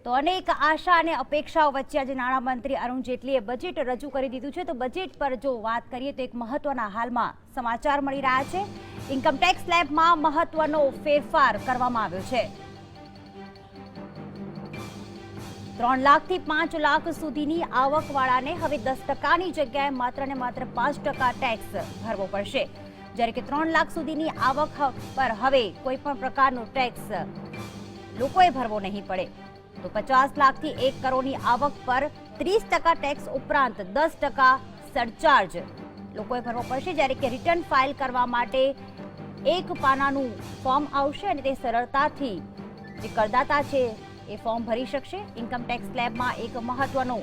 તો અનેક આશા અને અપેક્ષાઓ વચ્ચે આજે નાણામંત્રી અરુણ જેટલીએ બજેટ રજૂ કરી દીધું છે। તો બજેટ પર જો વાત કરીએ તો એક મહત્વના હાલમાં સમાચાર મળી રહ્યા છે। ઇન્કમ ટેક્સ સ્લેબમાં મહત્વનો ફેરફાર કરવામાં આવ્યો છે। 3 લાખથી 5 લાખ સુધીની આવકવાળાને હવે 10%ની જગ્યાએ માત્ર ને માત્ર 5% ટેક્સ ભરવો પડશે, જ્યારે કે 3 લાખ સુધીની આવક પર હવે કોઈ પણ પ્રકારનો ટેક્સ લોકોએ ભરવો નહીં પડે। તો 50 લાખથી 1 કરોડની આવક પર 30% ટેક્સ ઉપરાંત 10% સરચાર્જ લોકોએ ભરવો પડશે, જ્યારે કે રિટર્ન ફાઇલ કરવા માટે એક પાનાનું ફોર્મ આવશે અને તે સરળતાથી જે કરદાતા છે એ ફોર્મ ભરી શકશે। ઇન્કમ ટેક્સ સ્લેબમાં એક મહત્વનો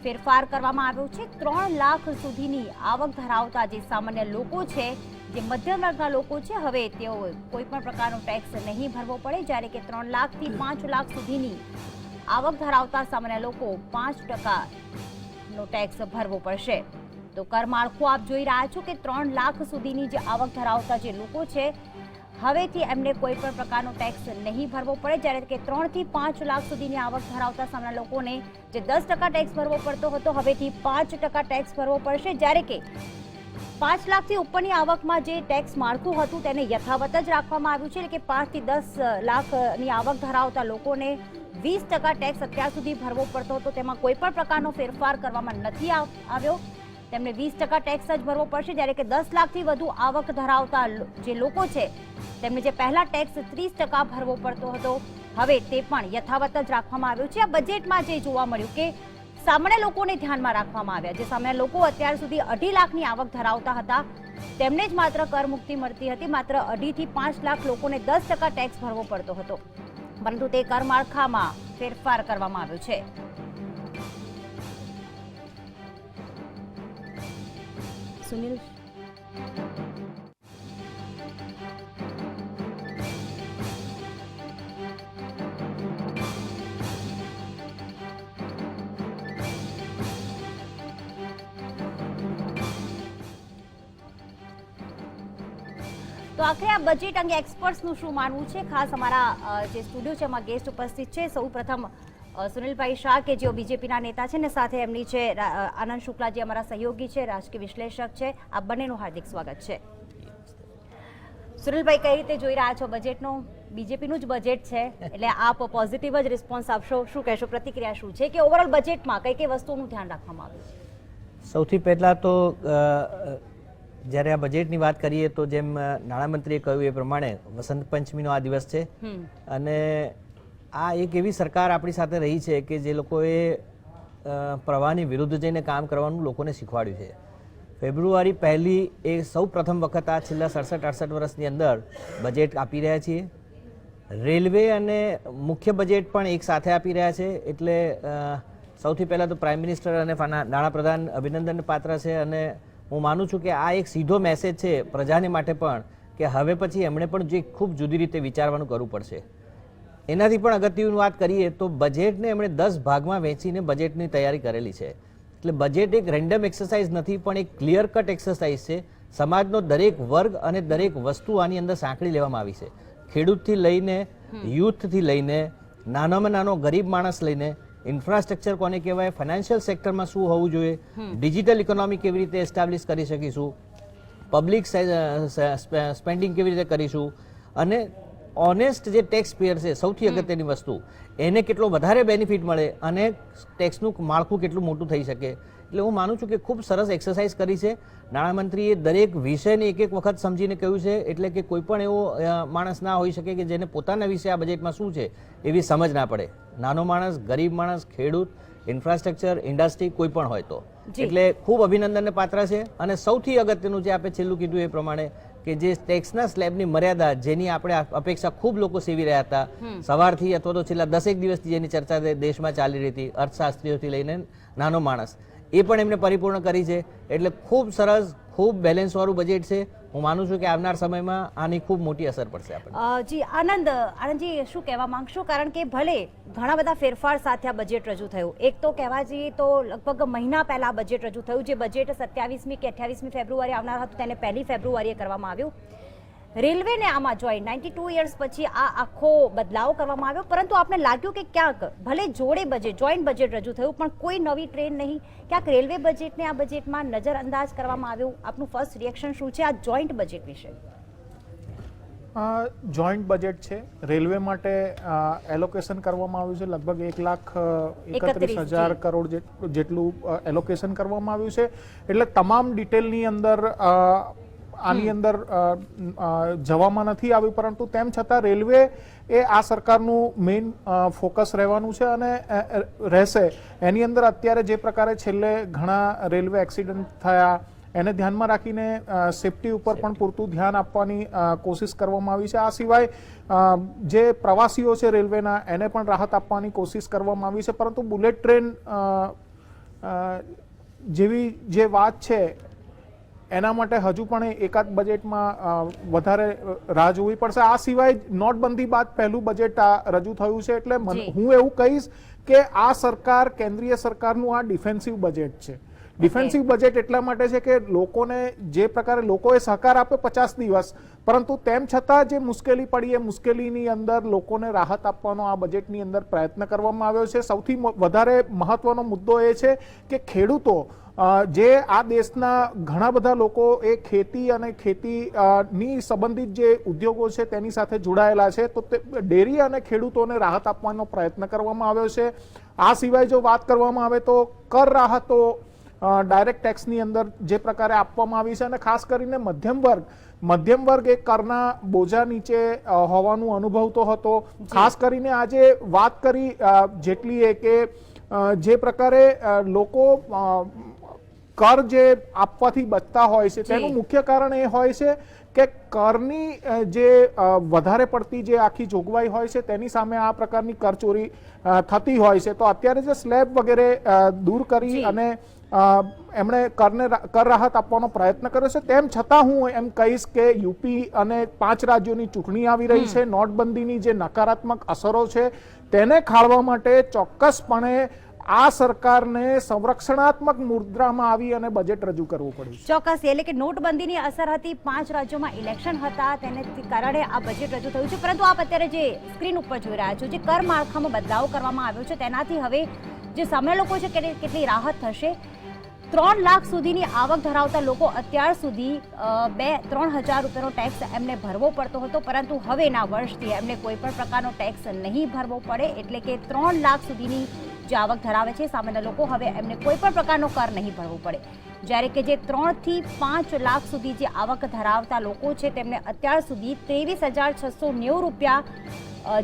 ફેરફાર કરવામાં આવ્યો છે। 3 લાખ સુધીની આવક ધરાવતા જે સામાન્ય લોકો છે, જે મધ્યમ વર્ગના લોકો છે, હવે તેઓ કોઈ પણ પ્રકારનો ટેક્સ નહીં ભરવો પડે, જ્યારે કે 3 લાખથી 5 લાખ સુધીની આવક ધરાવતા સામાન્ય લોકો 5%નો ટેક્સ ભરવો પડશે। તો કર માળખું આપ જોઈ રહ્યા છો કે 3 લાખ સુધીની જે આવક ધરાવતા જે લોકો છે, હવેથી એમને કોઈ પણ પ્રકારનો ટેક્સ નહીં ભરવો પડે, જ્યારે કે 3 થી 5 લાખ સુધીની આવક ધરાવતા સામાન્ય લોકોને જે 10% ટેક્સ ભરવો પડતો હતો, હવેથી 5% ટેક્સ ભરવો પડશે, જ્યારે કે 5 લાખથી ઉપરની આવકમાં જે ટેક્સ માળખું હતું તેને યથાવત જ રાખવામાં આવ્યું છે, એટલે કે 5 થી 10 લાખની આવક ધરાવતા લોકોને 20% ટેક્સ અત્યાર સુધી ભરવો પડતો હતો, તેમાં કોઈ પણ પ્રકારનો ફેરફાર કરવામાં નથી આવ્યો। તેમને 20% ટેક્સ જ ભરવો પડશે, જ્યારે કે 10 લાખથી વધુ આવક ધરાવતા જે લોકો છે તેમને જે પહેલા ટેક્સ 30% ભરવો પડતો હતો, હવે તે પણ યથાવત જ રાખવામાં આવ્યું છે। આ બજેટમાં જે જોવા મળ્યું કે સામાન્ય લોકોને ધ્યાનમાં રાખવામાં આવ્યા। જે સામાન્ય લોકો અત્યાર સુધી 2.5 લાખની આવક ધરાવતા હતા, તેમને જ માત્ર કર મુક્તિ મળતી હતી। માત્ર 2.5 થી 5 લાખ લોકોને 10% ટેક્સ ભરવો પડતો હતો, પરંતુ તે કર માળખામાં ફેરફાર કરવામાં આવ્યો છે। સુનિલ, તો આખરે આ બજેટ અંગે એક્સપર્ટ્સનું શું માનવું છે? ખાસ અમારા જે સ્ટુડિયો છે એમાં ગેસ્ટ ઉપસ્થિત છે। સૌ પ્રથમ સુનિલભાઈ શાહ કે જેઓ બીજેપીના નેતા છે, ને સાથે એમની છે આનંદ શુક્લા, જે અમારા સહયોગી છે, રાજકીય વિશ્લેષક છે। આ બંનેનું હાર્દિક સ્વાગત છે। સુનિલભાઈ, કઈ રીતે જોઈ રહ્યા છો બજેટનો? બીજેપીનું જ બજેટ છે એટલે આપ પોઝિટિવ જ રિસ્પોન્સ આપશો, શું કહેશો? પ્રતિક્રિયા શું છે કે ઓવરઓલ બજેટમાં કઈ કઈ વસ્તુઓનું ધ્યાન રાખવામાં આવ્યું? સૌથી પહેલાં તો જ્યારે આ બજેટની વાત કરીએ તો જેમ નાણામંત્રીએ કહ્યું એ પ્રમાણે વસંત પંચમીનો આ દિવસ છે, અને આ એક એવી સરકાર આપણી સાથે રહી છે કે જે લોકોએ પ્રવાહની વિરુદ્ધ જઈને કામ કરવાનું લોકોને શીખવાડ્યું છે। ફેબ્રુઆરી 1 એ સૌ પ્રથમ વખત આ છેલ્લા 67-68 વર્ષની અંદર બજેટ આપી રહ્યા છીએ। રેલવે અને મુખ્ય બજેટ પણ એક સાથે આપી રહ્યા છે, એટલે સૌથી પહેલાં તો પ્રાઇમ મિનિસ્ટર અને નાણાપ્રધાન અભિનંદનને પાત્ર છે, અને હું માનું છું કે આ એક સીધો મેસેજ છે પ્રજાને માટે પણ કે હવે પછી એમણે પણ જે ખૂબ જુદી રીતે વિચારવાનું કરવું પડશે। એનાથી પણ અગત્યની વાત કરીએ તો બજેટને એમણે 10 ભાગમાં વહેંચીને બજેટની તૈયારી કરેલી છે, એટલે બજેટ એક રેન્ડમ એક્સરસાઇઝ નથી, પણ એક ક્લિયર કટ એક્સરસાઇઝ છે। સમાજનો દરેક વર્ગ અને દરેક વસ્તુ આની અંદર સાંકળી લેવામાં આવી છે। ખેડૂતથી લઈને યુથથી લઈને નાનામાં નાનો ગરીબ માણસ લઈને ઇન્ફ્રાસ્ટ્રક્ચર કોને કહેવાય, ફાઇનાન્શિયલ સેક્ટરમાં શું હોવું જોઈએ, ડિજિટલ ઇકોનોમી કેવી રીતે એસ્ટાબ્લિશ કરી શકીશું, પબ્લિક સ્પેન્ડિંગ કેવી રીતે કરીશું, અને ઓનેસ્ટ જે ટેક્સ પેયર છે સૌથી અગત્યની વસ્તુ, એને કેટલો વધારે બેનિફિટ મળે અને ટેક્સનું માળખું કેટલું મોટું થઈ શકે। એટલે હું માનું છું કે ખૂબ સરસ એક્સરસાઇઝ કરી છે નાણામંત્રીએ। દરેક વિષયને એક એક વખત સમજીને કહ્યું છે, એટલે કે કોઈ પણ એવો માણસ ના હોઈ શકે કે જેને પોતાના વિશે આ બજેટમાં શું છે એવી સમજ ના પડે। નાનો માણસ, ગરીબ માણસ, ખેડૂત, ઇન્ફ્રાસ્ટ્રક્ચર, ઇન્ડસ્ટ્રી, કોઈ પણ હોય તો, એટલે ખૂબ અભિનંદનને પાત્ર છે। અને સૌથી અગત્યનું જે આપણે છેલ્લું કીધું એ પ્રમાણે કે જે ટેક્સના સ્લેબની મર્યાદા જેની આપણે અપેક્ષા ખૂબ લોકો સેવી રહ્યા હતા સવારથી, અથવા તો છેલ્લા 10 દિવસથી જેની ચર્ચા દેશમાં ચાલી રહી હતી, અર્થશાસ્ત્રીઓથી લઈને નાનો માણસ, એ પણ એમને પરિપૂર્ણ કરી છે। એટલે ખૂબ સરસ, ખૂબ બેલેન્સવાળું બજેટ છે। હું માનું છું કે આવનાર સમયમાં આની ખૂબ મોટી અસર પડશે આપણને। જી આનંદજી, શું કહેવા માંગશો? કારણ કે ભલે ઘણા બધા ફેરફાર સાથે આ બજેટ રજૂ થયું, એક તો કહેવા જઈએ તો લગભગ મહિના પહેલા બજેટ રજૂ થયું, જે બજેટ 27મી કે 28મી ફેબ્રુઆરી આવનાર હતું તેને 1 ફેબ્રુઆરીએ કરવામાં આવ્યું। રેલવેને આમાં જોઈન 92 યર્સ પછી આ આખો બદલાવ કરવામાં આવ્યો, પરંતુ આપને લાગ્યું કે ક્યાંક ભલે જોડે બજેટ જોઈન્ટ બજેટ રજૂ થયું પણ કોઈ નવી ટ્રેન નહીં, ક્યાંક રેલવે બજેટને આ બજેટમાં નજરઅંદાજ કરવામાં આવ્યું? આપનું ફર્સ્ટ રિએક્શન શું છે આ જોઈન્ટ બજેટ વિશે? જોઈન્ટ બજેટ છે. રેલવે માટે એલોકેશન કરવામાં આવ્યું છે, લગભગ 1,31,000 કરોડ જેટલું એલોકેશન કરવામાં આવ્યું છે. એટલે તમામ ડિટેલની અંદર આની અંદર જવામાં નથી આવ્યું, પરંતુ તેમ છતાં રેલવે એ આ સરકારનું મેઇન ફોકસ રહેવાનું છે અને રહેશે. એની અંદર અત્યારે જે પ્રકારે છેલ્લે ઘણા રેલવે એક્સિડન્ટ થયા એને ધ્યાનમાં રાખીને સેફટી ઉપર પણ પૂરતું ધ્યાન આપવાની કોશિશ કરવામાં આવી છે. આ સિવાય જે પ્રવાસીઓ છે રેલવેના એને પણ રાહત આપવાની કોશિશ કરવામાં આવી છે. પરંતુ બુલેટ ટ્રેન જેવી જે વાત છે એના માટે હજુ પણ એકાદ બજેટમાં વધારે રાહ જોવી પડશે. આ સિવાય નોટબંધી બાદ પહેલું બજેટ રજૂ થયું છે, એટલે હું એવું કહીશ કે આ સરકાર, કેન્દ્રીય સરકારનું આ ડિફેન્સિવ બજેટ છે. ડિફેન્સિવ બજેટ એટલા માટે છે કે લોકોને જે પ્રકારે લોકોએ સહકાર આપે 50 દિવસ, પરંતુ તેમ છતાં જે મુશ્કેલી પડી એ મુશ્કેલીની અંદર લોકોને રાહત આપવાનો આ બજેટની અંદર પ્રયત્ન કરવામાં આવ્યો છે. સૌથી વધારે મહત્વનો મુદ્દો એ છે કે ખેડૂતો, જે આ દેશના ઘણા બધા લોકો એ ખેતી અને ખેતીની સંબંધિત જે ઉદ્યોગો છે તેની સાથે જોડાયેલા છે, તો ડેરી અને ખેડૂતોને રાહત આપવાનો પ્રયત્ન કરવામાં આવ્યો છે. આ સિવાય જો વાત કરવામાં આવે તો કર રાહતો ડાયરેક્ટ ટેક્સની અંદર જે પ્રકારે આપવામાં આવી છે, અને ખાસ કરીને મધ્યમ વર્ગ એ કરના બોજા નીચે હોવાનું અનુભવતો હતો. ખાસ કરીને આજે વાત કરી જેટલી એ કે જે પ્રકારે લોકો કર જે આપવાથી બચતા હોય છે તેનું મુખ્ય કારણ એ હોય છે કે કરની જે વધારે પડતી જે આખી જોગવાઈ હોય છે તેની સામે આ પ્રકારની કરચોરી થતી હોય છે. તો અત્યારે જે સ્લેબ વગેરે દૂર કરી અને એમણે કર રાહત આપવાનો પ્રયત્ન કર્યો છે. તેમ છતાં હું એમ કહીશ કે યુપી અને 5 રાજ્યોની ચૂંટણી આવી રહી છે. નોટબંધીની જે નકારાત્મક અસરો છે તેને ખાળવા માટે ચોક્કસપણે આ સરકારને સંરક્ષણાત્મક મુદ્રામાં આવી અને બજેટ રજૂ કરવું પડ્યું. ચોક્કસ, એટલે કે નોટબંધીની અસર હતી, 5 રાજ્યોમાં ઇલેક્શન હતા, તેને કારણે આ બજેટ રજૂ થયું છે. પરંતુ આપ અત્યારે જે સ્ક્રીન ઉપર જોઈ રહ્યા છો, જે કર માળખામાં બદલાવ કરવામાં આવ્યો છે તેનાથી હવે જે સામાન્ય લોકો છે કેટલી રાહત થશે? 3 લાખ સુધીની આવક ધરાવતા લોકો અત્યાર સુધી 2-3 હજાર રૂપિયાનો ટેક્સ એમને ભરવો પડતો હતો, પરંતુ હવેના વર્ષથી એમને કોઈ પણ પ્રકારનો ટેક્સ નહીં ભરવો પડે. એટલે કે 3 લાખ સુધીની જે આવક ધરાવે છે સામાન્ય લોકો, હવે એમને કોઈ પણ પ્રકારનો કર નહીં ભરવો પડે. જ્યારે કે જે 3 થી 5 લાખ સુધી જે આવક ધરાવતા લોકો છે તેમને અત્યાર સુધી 23,690 રૂપિયા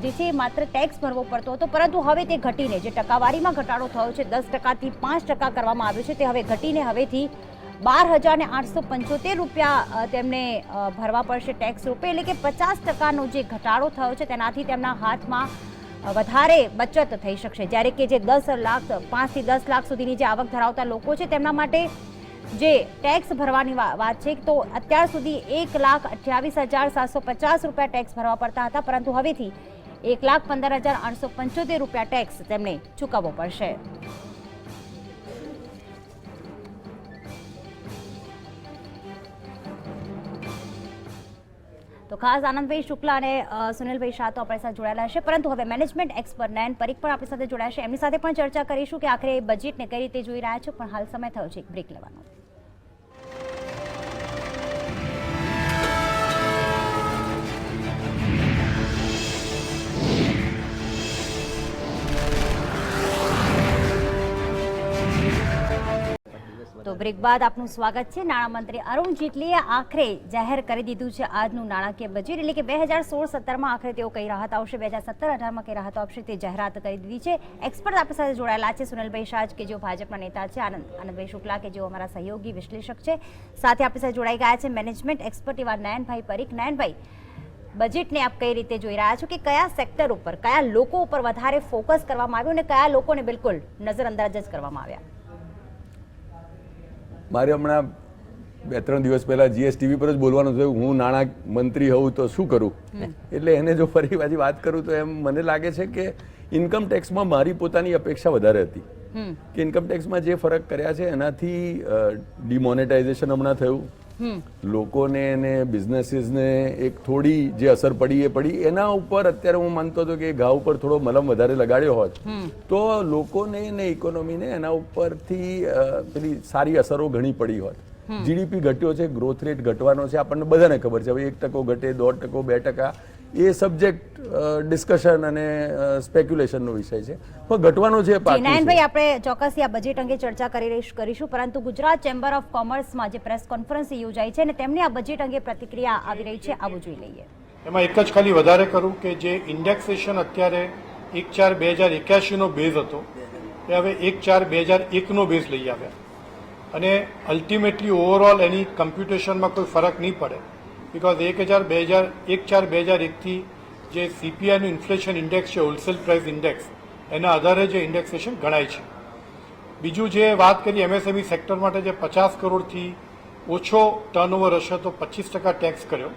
જે છે માત્ર ટેક્સ ભરવો પડતો હતો, પરંતુ હવે તે ઘટીને, જે ટકાવારીમાં ઘટાડો થયો છે 10%થી 5% કરવામાં આવ્યો છે, તે હવે ઘટીને હવેથી 12,875 રૂપિયા તેમને ભરવા પડશે ટેક્સ રૂપે. એટલે કે 50%નો જે ઘટાડો થયો છે તેનાથી તેમના હાથમાં વધારે બચત થઈ શકશે. જ્યારે કે જે 5 થી 10 લાખ સુધીની જે આવક ધરાવતા લોકો છે તેમના માટે જે ટેક્સ ભરવાની વાત છે, તો અત્યાર સુધી 1,28,750 રૂપિયા ટેક્સ ભરવા પડતા હતા, પરંતુ હવેથી 1,15,875 રૂપિયા ટેક્સ તેમને ચૂકવવો પડશે. તો ખાસ આનંદભાઈ શુક્લા અને સુનિલભાઈ શાહ તો આપણી સાથે જોડાયેલા છે, પરંતુ હવે મેનેજમેન્ટ એક્સપર્ટ નયન પરીખ પણ આપણી સાથે જોડાયા છે. એમની સાથે પણ ચર્ચા કરીશું કે આખરે બજેટને કઈ રીતે જોઈ રહ્યા છો. પણ હાલ સમય થયો છે એક બ્રેક લેવાનો. તો બ્રેક બાદ આપનું સ્વાગત છે. નાણામંત્રી અરુણ જેટલીએ આખરે જાહેર કરી દીધું છે આજનું નાણાકીય બજેટ, એટલે કે 2016-17માં આખરે તેઓ કઈ રાહત આવશે, 2017-18માં કઈ રાહત આવશે તે જાહેરાત કરી દીધી છે. એક્સપર્ટ આપણી સાથે જોડાયેલા છે સુનિલભાઈ શાહ કે જેઓ ભાજપના નેતા છે, આનંદભાઈ શુક્લા કે જેઓ અમારા સહયોગી વિશ્લેષક છે, સાથે આપણી સાથે જોડાઈ ગયા છે મેનેજમેન્ટ એક્સપર્ટ એવા નયનભાઈ પરીખ. નયનભાઈ, બજેટને આપ કઈ રીતે જોઈ રહ્યા છો, કે કયા સેક્ટર ઉપર, કયા લોકો ઉપર વધારે ફોકસ કરવામાં આવ્યું અને કયા લોકોને બિલકુલ નજરઅંદાજ જ કરવામાં આવ્યા? મારે હમણાં 2-3 દિવસ પહેલા જીએસટીવી પર જ બોલવાનું થયું, હું નાણાં મંત્રી હોઉં તો શું કરું, એટલે એને જો ફરી પાછી વાત કરું તો એમ મને લાગે છે કે ઇન્કમ ટેક્સમાં મારી પોતાની અપેક્ષા વધારે હતી કે ઇન્કમ ટેક્સમાં જે ફરક કર્યા છે એનાથી ડિમોનેટાઇઝેશન હમણાં થયું, લોકોને અને બિઝનેસીસને એક થોડી જે અસર પડી એ પડી. એના ઉપર અત્યારે હું માનતો હતો કે ઘા ઉપર થોડો મલમ વધારે લગાડ્યો હોત તો લોકોને ને ઇકોનોમીને એના ઉપરથી પેલી સારી અસરો ઘણી પડી હોત. જીડીપી ઘટ્યો છે, ગ્રોથ રેટ ઘટવાનો છે, આપણને બધાને ખબર છે. હવે 1% ઘટે, 1.5%, 2%, એ સબ્જેક્ટ ડિસ્કશન અને સ્પેક્યુલેશનનો વિષય છે, પણ ઘટવાનો છે પાક્કું છે. નયનભાઈ, આપણે ચોક્કસથી આ બજેટ અંગે ચર્ચા કરીશું, પરંતુ ગુજરાત ચેમ્બર ઓફ કોમર્સમાં જે પ્રેસ કોન્ફરન્સ યોજાઈ છે અને તેમની આ બજેટ અંગે પ્રતિક્રિયા આવી રહી છે, આવું જોઈ લઈએ. એમાં એક જ ખાલી વધારે કરું કે જે ઇન્ડેક્સેશન અત્યારે 1/4/2081 નો બેઝ હતો એ હવે 1/4/2001 નો બેઝ લઈ આવ્યા અને અલ્ટિમેટલી ઓવરઓલ એની કમ્પ્યુટેશનમાં કોઈ ફરક નહીં પડે, બિકોઝ 1/4/2001 થી જે સીપીઆઈનું ઇન્ફ્લેશન ઇન્ડેક્સ છે, હોલસેલ પ્રાઇસ ઇન્ડેક્સ, એના આધારે જે ઇન્ડેક્સેશન ગણાય છે. બીજું જે વાત કરી એમએસએમઈ સેક્ટર માટે જે 50 કરોડથી ઓછો ટર્નઓવર હશે તો 25% ટેક્સ કર્યો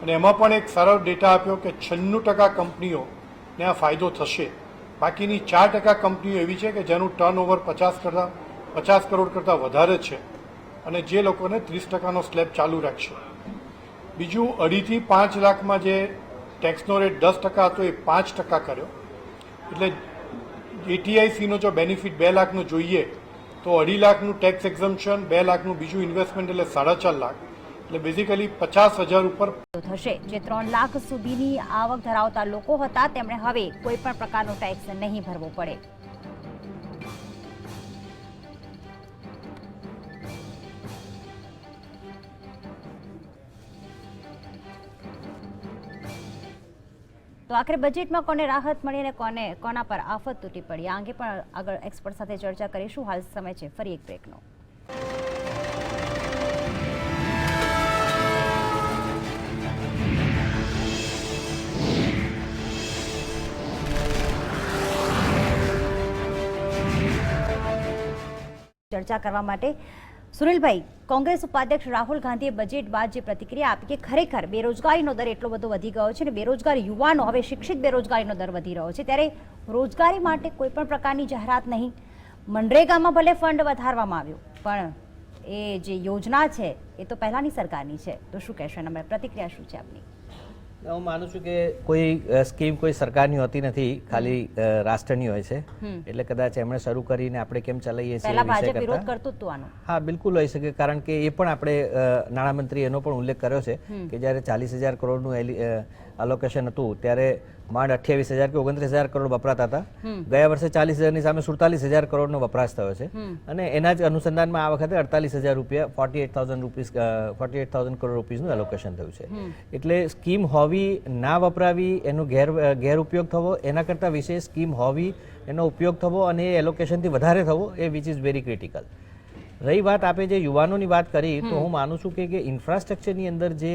અને એમાં પણ એક સારો ડેટા આપ્યો કે 96% કંપનીઓને આ ફાયદો થશે. બાકીની 4% કંપનીઓ એવી છે કે જેનું ટર્નઓવર 50 કરોડ કરતાં વધારે છે અને જે લોકોને 30%નો સ્લેબ ચાલુ રાખશે. બીજું 2.5 થી 5 લાખમાં જે ટેક્સનો રેટ 10% હતો એ 5% કર્યો, એટલે એટીઆઈસીનો જો બેનિફિટ 2 લાખનો જોઈએ તો 2.5 લાખનું ટેક્સ એક્ઝમ્પશન, 2 લાખનું બીજું ઇન્વેસ્ટમેન્ટ એટલે 4.5 લાખ, એટલે બેઝિકલી 50,000 ઉપર થશે. જે 3 લાખ સુધીની આવક ધરાવતા લોકો હતા તેમણે હવે કોઈ પણ પ્રકારનો ટેક્સ નહીં ભરવો પડે. તો આખરે બજેટમાં કોને રાહત મળી અને કોના પર આફત તૂટી પડી, આ અંગે પણ આગળ એક્સપર્ટ સાથે ચર્ચા કરીશું. હાલ સમય છે ફરી એક બ્રેકનો. ચર્ચા કરવા માટે સુનિલભાઈ, કોંગ્રેસ ઉપાધ્યક્ષ રાહુલ ગાંધીએ બજેટ બાદ જે પ્રતિક્રિયા આપી કે ખરેખર બેરોજગારીનો દર એટલો બધો વધી ગયો છે અને બેરોજગાર યુવાનો હવે શિક્ષિત બેરોજગારીનો દર વધી રહ્યો છે, ત્યારે રોજગારી માટે કોઈ પણ પ્રકારની જાહેરાત નહીં. મનરેગામાં ભલે ફંડ વધારવામાં આવ્યું પણ એ જે યોજના છે એ તો પહેલાની સરકારની છે, તો શું કહેશો એના પ્રતિક્રિયા શું છે આપની? હું માનું છું કે કોઈ સ્કીમ કોઈ સરકારની હોતી નથી, ખાલી રાષ્ટ્રની હોય છે. એટલે કદાચ એમણે શરૂ કરીને આપણે કેમ ચલાવીએ છીએ પહેલા ભાજપ વિરોધ કરતું હતું આનો. હા, બિલકુલ હોઈ શકે, કારણ કે એ પણ આપણે નાણામંત્રી એનો પણ ઉલ્લેખ કર્યો છે કે જ્યારે 40,000 કરોડનું અલોકેશન હતું ત્યારે માંડ 28,000 કે 29,000 કરોડ વપરાતા હતા. ગયા વર્ષે 40,000ની સામે 47,000 કરોડનો વપરાશ થયો છે અને એના જ અનુસંધાનમાં આ વખતે 48,000 રૂપિયા 48,000 કરોડ રૂપીસનું એલોકેશન થયું છે. એટલે સ્કીમ હોવી, ના વપરાવી, એનો ગેરઉપયોગ થવો, એના કરતાં વિશેષ સ્કીમ હોવી, એનો ઉપયોગ થવો અને એ એલોકેશનથી વધારે થવો, એ વિચ ઇઝ વેરી ક્રિટિકલ. રહી વાત આપે જે યુવાનોની વાત કરી, તો હું માનું છું કે ઇન્ફ્રાસ્ટ્રક્ચરની અંદર જે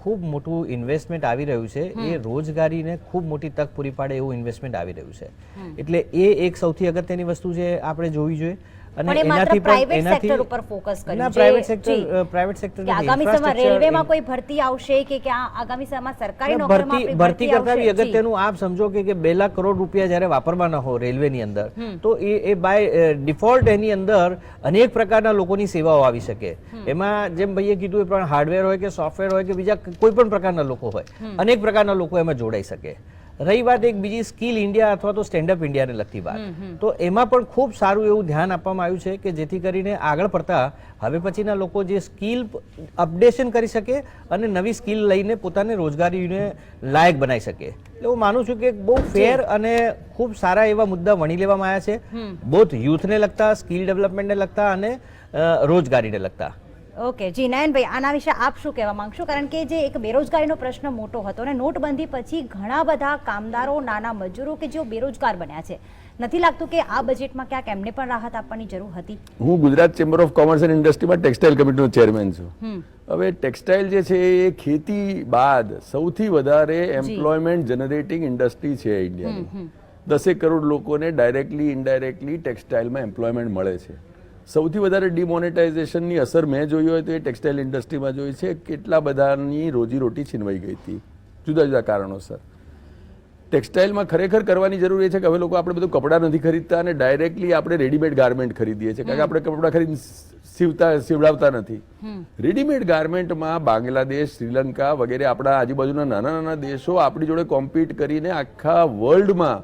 ખૂબ મોટું ઇન્વેસ્ટમેન્ટ આવી રહ્યું છે એ રોજગારીને ખૂબ મોટી તક પૂરી પાડે એવું ઇન્વેસ્ટમેન્ટ આવી રહ્યું છે. એટલે એ એક સૌથી અગત્યની વસ્તુ છે, આપણે જોવી જોઈએ. અને એનાથી પ્રાઇવેટ સેક્ટર ઉપર ફોકસ કર્યું છે. પ્રાઇવેટ સેક્ટર આગામી સમયમાં રેલવેમાં કોઈ ભરતી આવશે કે આગામી સમયમાં સરકારી નોકરીમાં ભરતી કરતા બી અગત્યનું આપ સમજો કે 2 લાખ કરોડ રૂપિયા જ્યારે વાપરવાના હોય રેલવેની અંદર, તો એ બાય ડિફોલ્ટ એની અંદર અનેક પ્રકારના લોકોની સેવાઓ આવી શકે. એમાં જેમ ભાઈએ કીધું એ પ્રમાણે હાર્ડવેર હોય કે સોફ્ટવેર હોય કે બીજા કોઈ પણ પ્રકારના લોકો હોય, અનેક પ્રકારના લોકો એમાં જોડાઈ શકે. રહી વાત એક બીજી સ્કિલ ઇન્ડિયા અથવા તો સ્ટેન્ડઅપ ઇન્ડિયાને લગતી વાત, તો એમાં પણ ખૂબ સારું એવું ધ્યાન આપવામાં આવ્યું છે કે જેથી કરીને આગળ પડતા હવે પછીના લોકો જે સ્કિલ અપડેશન કરી શકે અને નવી સ્કિલ લઈને પોતાને રોજગારીને લાયક બનાવી શકે. એટલે હું માનું છું કે બહુ ફેર અને ખૂબ સારા એવા મુદ્દા વણી લેવામાં આવ્યા છે, બોથ યુથને લગતા, સ્કિલ ડેવલપમેન્ટને લગતા અને રોજગારીને લગતા. ઓકે જી, નયનભાઈ, આના વિશે આપ શું કહેવા માંગશો? કારણ કે જે એક બેરોજગારીનો પ્રશ્ન મોટો હતો અને નોટબંધી પછી ઘણા બધા કામદારો, નાના મજૂરો કે જેઓ બેરોજગાર બન્યા છે, નથી લાગતું કે આ બજેટમાં ક્યાંક એમને પણ રાહત આપવાની જરૂર હતી? હું Gujarat chamber of commerce and ઇન્ડસ્ટ્રીમાં ટેક્સટાઇલ કમિટીનો ચેરમેન છું. હવે ટેક્સટાઇલ જે છે એ ખેતી બાદ સૌથી વધારે એમ્પ્લોયમેન્ટ જનરેટિંગ ઇન્ડસ્ટ્રી છે ઇન્ડિયાની. 10 કરોડ લોકોને ડાયરેક્ટલી ઇનડાયરેક્ટલી ટેક્સટાઇલમાં એમ્પ્લોયમેન્ટ મળે છે. સૌથી વધારે ડિમોનેટાઇઝેશનની અસર મેં જોઈ હોય તો એ ટેક્સટાઇલ ઇન્ડસ્ટ્રીમાં જોઈ છે. કેટલા બધાની રોજીરોટી છીનવાઈ ગઈ હતી જુદા જુદા કારણોસર. ટેક્સટાઇલમાં ખરેખર કરવાની જરૂર એ છે કે હવે લોકો આપણે બધું કપડાં નથી ખરીદતા અને ડાયરેક્ટલી આપણે રેડીમેડ ગાર્મેન્ટ ખરીદીએ છીએ. કારણ કે આપણે કપડાં ખરીદી સીવડાવતા નથી. રેડીમેડ ગાર્મેન્ટમાં બાંગ્લાદેશ, શ્રીલંકા વગેરે આપણા આજુબાજુના નાના નાના દેશો આપણી જોડે કોમ્પીટ કરીને આખા વર્લ્ડમાં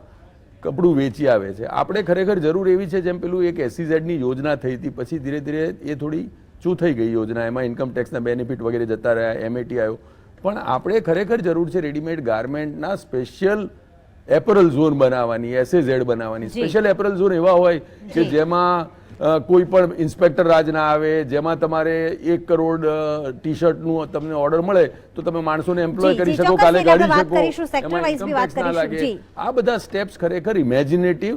કપડું વેચી આવે છે. આપણે ખરેખર જરૂર એવી છે, જેમ પેલું એક SEZની યોજના થઈ હતી, પછી ધીરે ધીરે એ થોડી ચૂ થઈ ગઈ યોજના, એમાં ઇન્કમ ટેક્સના બેનિફિટ વગેરે જતા રહ્યા, MAT આવ્યો. પણ આપણે ખરેખર જરૂર છે રેડીમેડ ગાર્મેન્ટના સ્પેશિયલ એપરલ ઝોન બનાવવાની, SEZ બનાવવાની. સ્પેશિયલ એપરલ ઝોન એવા હોય કે જેમાં કોઈ પણ ઇન્સ્પેક્ટર રાજ ના આવે, જેમાં તમારે 1 કરોડ ટી-શર્ટનું તમને ઓર્ડર મળે તો તમે માણસોને એમ્પ્લોય કરી શકો, કાલે કાઢી શકો, એમાં ઇન્કમ ટેક્સ ના લાગે. આ બધા સ્ટેપ્સ ખરેખર ઇમેજિનેટિવ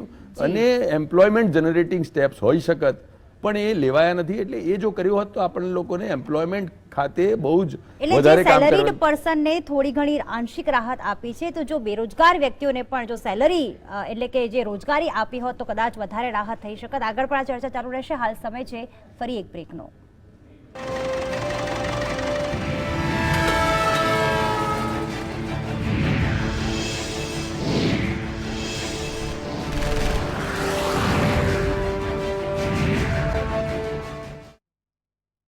અને એમ્પ્લોયમેન્ટ જનરેટિંગ સ્ટેપ્સ હોઈ શકત, પણ એ લેવાયા નથી. એટલે એ જો કર્યું હોત તો આપણને લોકોને એમ્પ્લોયમેન્ટ ખાતે બહુ જ વધારે કામ સેલરીડ કરવાનું. પર્સનને થોડી ઘણી આંશિક રાહત આપી છે, તો જો બેરોજગાર વ્યક્તિઓને પણ જો સેલરી એટલે કે જે રોજગારી આપી હોત તો કદાચ વધારે રાહત થઈ શકત. આગળ પણ આ ચર્ચા ચાલુ રહેશે. હાલ સમય છે ફરી એક બ્રેકનો.